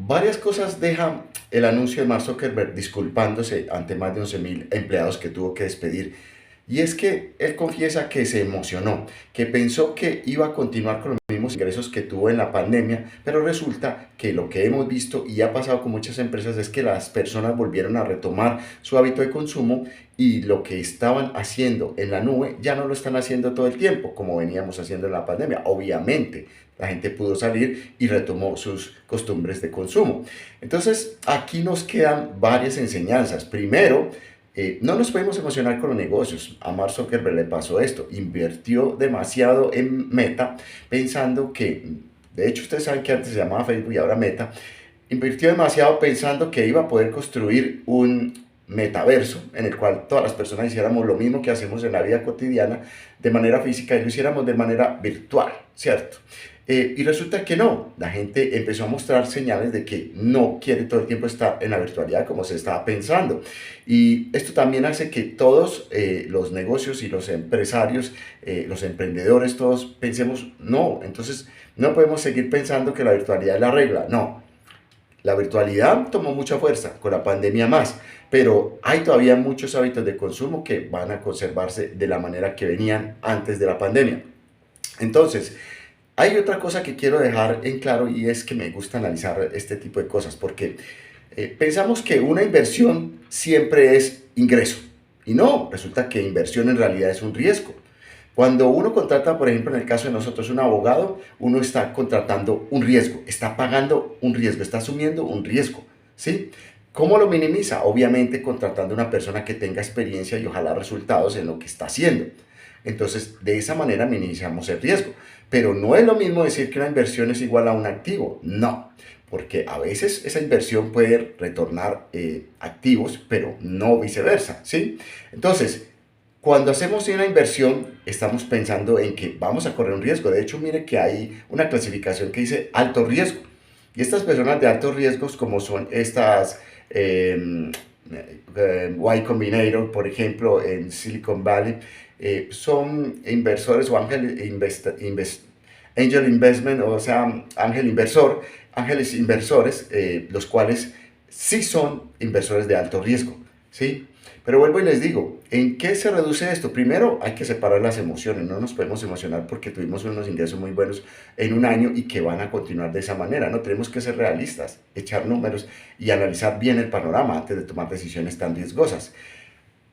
Varias cosas deja el anuncio de Mark Zuckerberg disculpándose ante más de 11.000 empleados que tuvo que despedir. Y es que él confiesa que se emocionó, que pensó que iba a continuar con los mismos ingresos que tuvo en la pandemia, pero resulta que lo que hemos visto y ha pasado con muchas empresas es que las personas volvieron a retomar su hábito de consumo y lo que estaban haciendo en la nube ya no lo están haciendo todo el tiempo, como veníamos haciendo en la pandemia. Obviamente, la gente pudo salir y retomó sus costumbres de consumo. Entonces, aquí nos quedan varias enseñanzas. Primero, no nos podemos emocionar con los negocios. A Mark Zuckerberg le pasó esto. Invirtió demasiado en Meta pensando que, de hecho ustedes saben que antes se llamaba Facebook y ahora Meta, invirtió demasiado pensando que iba a poder construir un metaverso en el cual todas las personas hiciéramos lo mismo que hacemos en la vida cotidiana de manera física y lo hiciéramos de manera virtual, ¿cierto? Y resulta que no, la gente empezó a mostrar señales de que no quiere todo el tiempo estar en la virtualidad como se estaba pensando. Y esto también hace que todos los negocios y los empresarios, los emprendedores, todos pensemos, no, entonces no podemos seguir pensando que la virtualidad es la regla, no. La virtualidad tomó mucha fuerza, con la pandemia más, pero hay todavía muchos hábitos de consumo que van a conservarse de la manera que venían antes de la pandemia. Entonces, hay otra cosa que quiero dejar en claro y es que me gusta analizar este tipo de cosas porque pensamos que una inversión siempre es ingreso y no, resulta que inversión en realidad es un riesgo. Cuando uno contrata, por ejemplo, en el caso de nosotros, un abogado, uno está contratando un riesgo, está pagando un riesgo, está asumiendo un riesgo, ¿sí? ¿Cómo lo minimiza? Obviamente contratando a una persona que tenga experiencia y ojalá resultados en lo que está haciendo. Entonces, de esa manera minimizamos el riesgo. Pero no es lo mismo decir que una inversión es igual a un activo. No, porque a veces esa inversión puede retornar activos, pero no viceversa, ¿sí? Entonces, cuando hacemos una inversión, estamos pensando en que vamos a correr un riesgo. De hecho, mire que hay una clasificación que dice alto riesgo. Y estas personas de altos riesgos, como son estas Y Combinator, por ejemplo, en Silicon Valley, son inversores o angel investment, o sea, ángeles inversores, los cuales sí son inversores de alto riesgo, ¿sí? Pero vuelvo y les digo, ¿en qué se reduce esto? Primero, hay que separar las emociones. No nos podemos emocionar porque tuvimos unos ingresos muy buenos en un año y que van a continuar de esa manera. No tenemos que ser realistas, echar números y analizar bien el panorama antes de tomar decisiones tan riesgosas.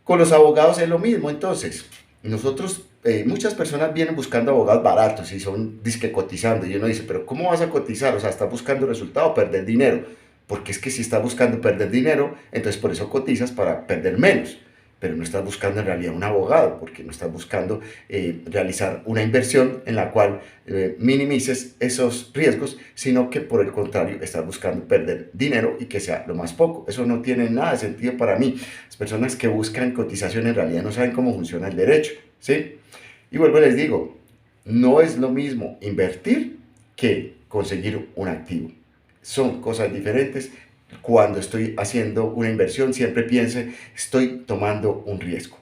Con los abogados es lo mismo, entonces. Nosotros, muchas personas vienen buscando abogados baratos y son disque cotizando. Y uno dice, pero ¿cómo vas a cotizar? O sea, ¿estás buscando resultado o perder dinero? Porque es que si estás buscando perder dinero, entonces por eso cotizas para perder menos. Pero no estás buscando en realidad un abogado, porque no estás buscando realizar una inversión en la cual minimices esos riesgos, sino que por el contrario estás buscando perder dinero y que sea lo más poco. Eso no tiene nada de sentido para mí. Las personas que buscan cotización en realidad no saben cómo funciona el derecho, ¿sí? Y vuelvo y les digo, no es lo mismo invertir que conseguir un activo. Son cosas diferentes. Cuando estoy haciendo una inversión, siempre piense, estoy tomando un riesgo.